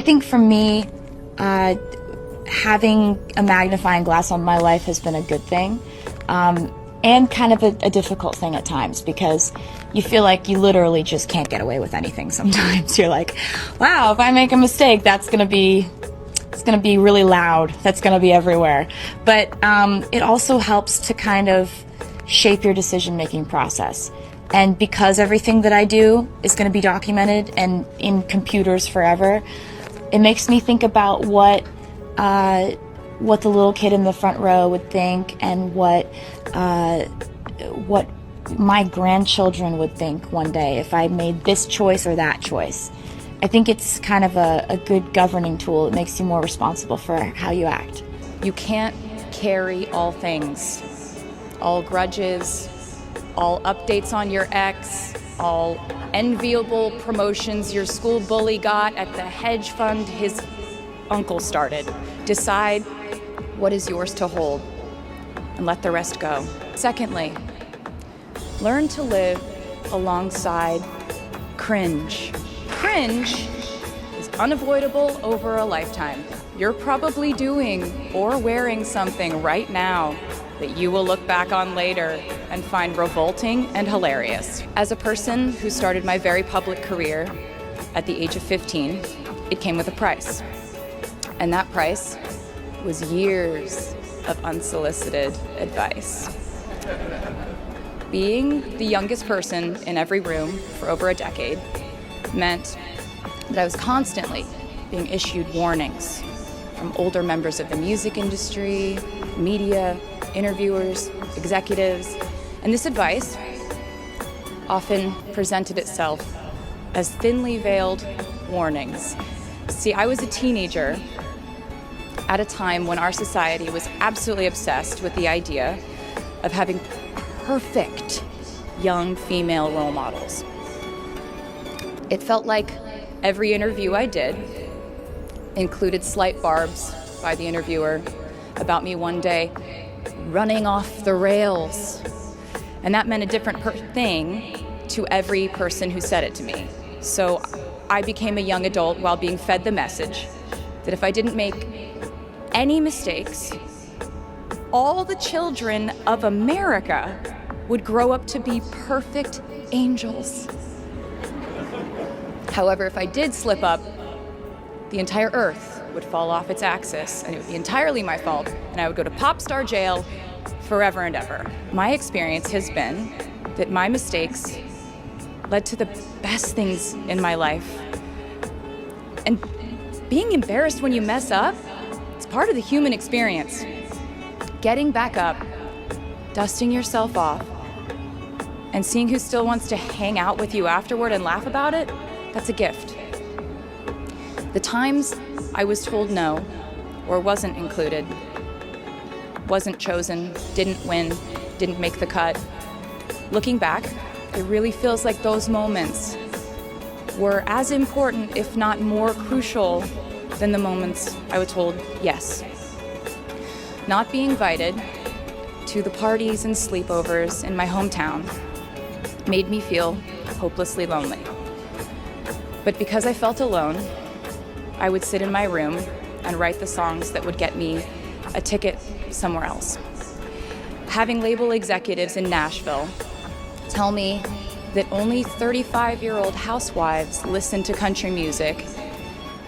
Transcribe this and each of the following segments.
I think for me, having a magnifying glass on my life has been a good thing, and kind of a difficult thing at times, because you feel like you literally just can't get away with anything sometimes. You're like, wow, if I make a mistake, it's gonna be really loud. That's gonna be everywhere. But it also helps to kind of shape your decision-making process. And because everything that I do is gonna be documented and in computers forever, it makes me think about what the little kid in the front row would think, and what my grandchildren would think one day if I made this choice or that choice. I think it's kind of a good governing tool. It makes you more responsible for how you act. You can't carry all things, all grudges, all updates on your ex, all enviable promotions your school bully got at the hedge fund his uncle started. Decide what is yours to hold and let the rest go. Secondly, learn to live alongside cringe. Cringe is unavoidable over a lifetime. You're probably doing or wearing something right now that you will look back on later and find revolting and hilarious. As a person who started my very public career at the age of 15, it came with a price. And that price was years of unsolicited advice. Being the youngest person in every room for over a decade meant that I was constantly being issued warnings from older members of the music industry, media, interviewers, executives, and this advice often presented itself as thinly veiled warnings. See, I was a teenager at a time when our society was absolutely obsessed with the idea of having perfect young female role models. It felt like every interview I did included slight barbs by the interviewer about me one day running off the rails. And that meant a different thing to every person who said it to me. So I became a young adult while being fed the message that if I didn't make any mistakes, all the children of America would grow up to be perfect angels. However, if I did slip up, the entire earth would fall off its axis, and it would be entirely my fault, and I would go to pop star jail forever and ever. My experience has been that my mistakes led to the best things in my life. And being embarrassed when you mess up, it's part of the human experience. Getting back up, dusting yourself off, and seeing who still wants to hang out with you afterward and laugh about it, that's a gift. The times I was told no, or wasn't included, wasn't chosen, didn't win, didn't make the cut, looking back, it really feels like those moments were as important, if not more crucial, than the moments I was told yes. Not being invited to the parties and sleepovers in my hometown made me feel hopelessly lonely. But because I felt alone, I would sit in my room and write the songs that would get me a ticket somewhere else. Having label executives in Nashville tell me that only 35-year-old housewives listen to country music,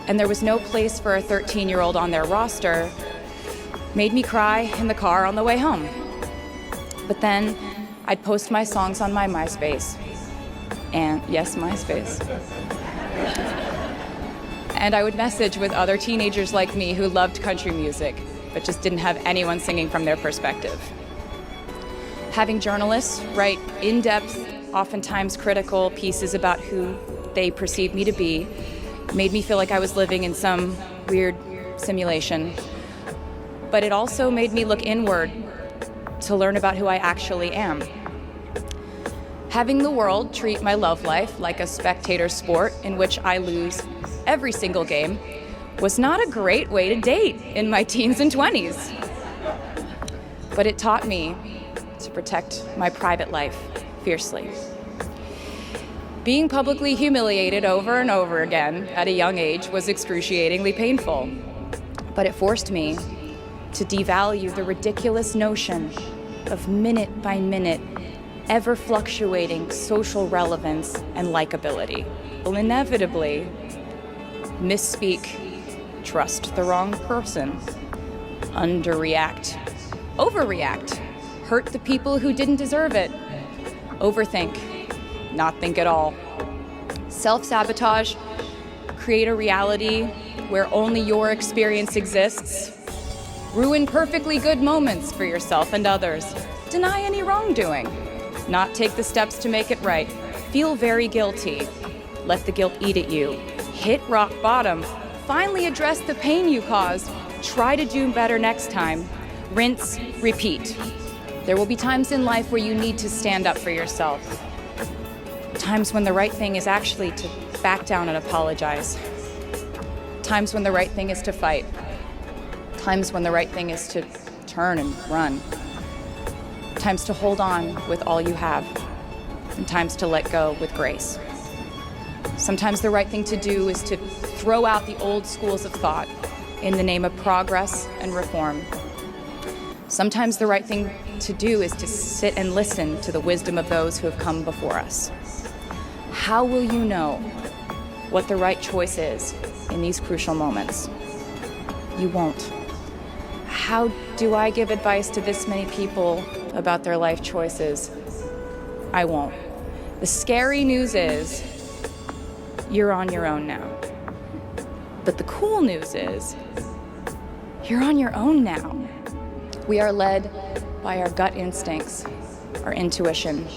and there was no place for a 13-year-old on their roster, made me cry in the car on the way home. But then I'd post my songs on my MySpace. And yes, MySpace. And I would message with other teenagers like me who loved country music, but just didn't have anyone singing from their perspective. Having journalists write in-depth, oftentimes critical pieces about who they perceived me to be made me feel like I was living in some weird simulation. But it also made me look inward to learn about who I actually am. Having the world treat my love life like a spectator sport in which I lose every single game was not a great way to date in my teens and 20s. But it taught me to protect my private life fiercely. Being publicly humiliated over and over again at a young age was excruciatingly painful, but it forced me to devalue the ridiculous notion of minute-by-minute, ever-fluctuating social relevance and likability. Will inevitably misspeak, trust the wrong person, underreact, overreact, hurt the people who didn't deserve it, overthink, not think at all, self-sabotage, create a reality where only your experience exists, ruin perfectly good moments for yourself and others, deny any wrongdoing, not take the steps to make it right, feel very guilty, let the guilt eat at you, hit rock bottom, finally address the pain you caused, try to do better next time, rinse, repeat. There will be times in life where you need to stand up for yourself. Times when the right thing is actually to back down and apologize. Times when the right thing is to fight. Times when the right thing is to turn and run. Times to hold on with all you have. And times to let go with grace. Sometimes the right thing to do is to throw out the old schools of thought in the name of progress and reform. Sometimes the right thing to do is to sit and listen to the wisdom of those who have come before us. How will you know what the right choice is in these crucial moments? You won't. How do I give advice to this many people about their life choices? I won't. The scary news is you're on your own now. But the cool news is you're on your own now. We are led by our gut instincts, our intuition,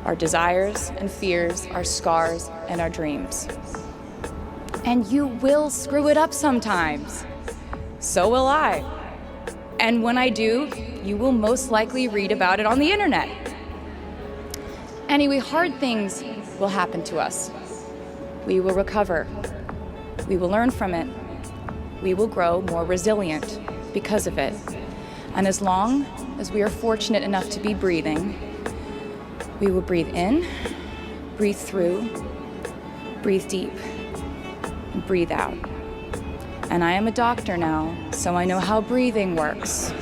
our desires and fears, our scars and our dreams. And you will screw it up sometimes. So will I. And when I do, you will most likely read about it on the internet. Anyway, hard things will happen to us. We will recover. We will learn from it. We will grow more resilient because of it. And as long as we are fortunate enough to be breathing, we will breathe in, breathe through, breathe deep, and breathe out. And I am a doctor now, so I know how breathing works.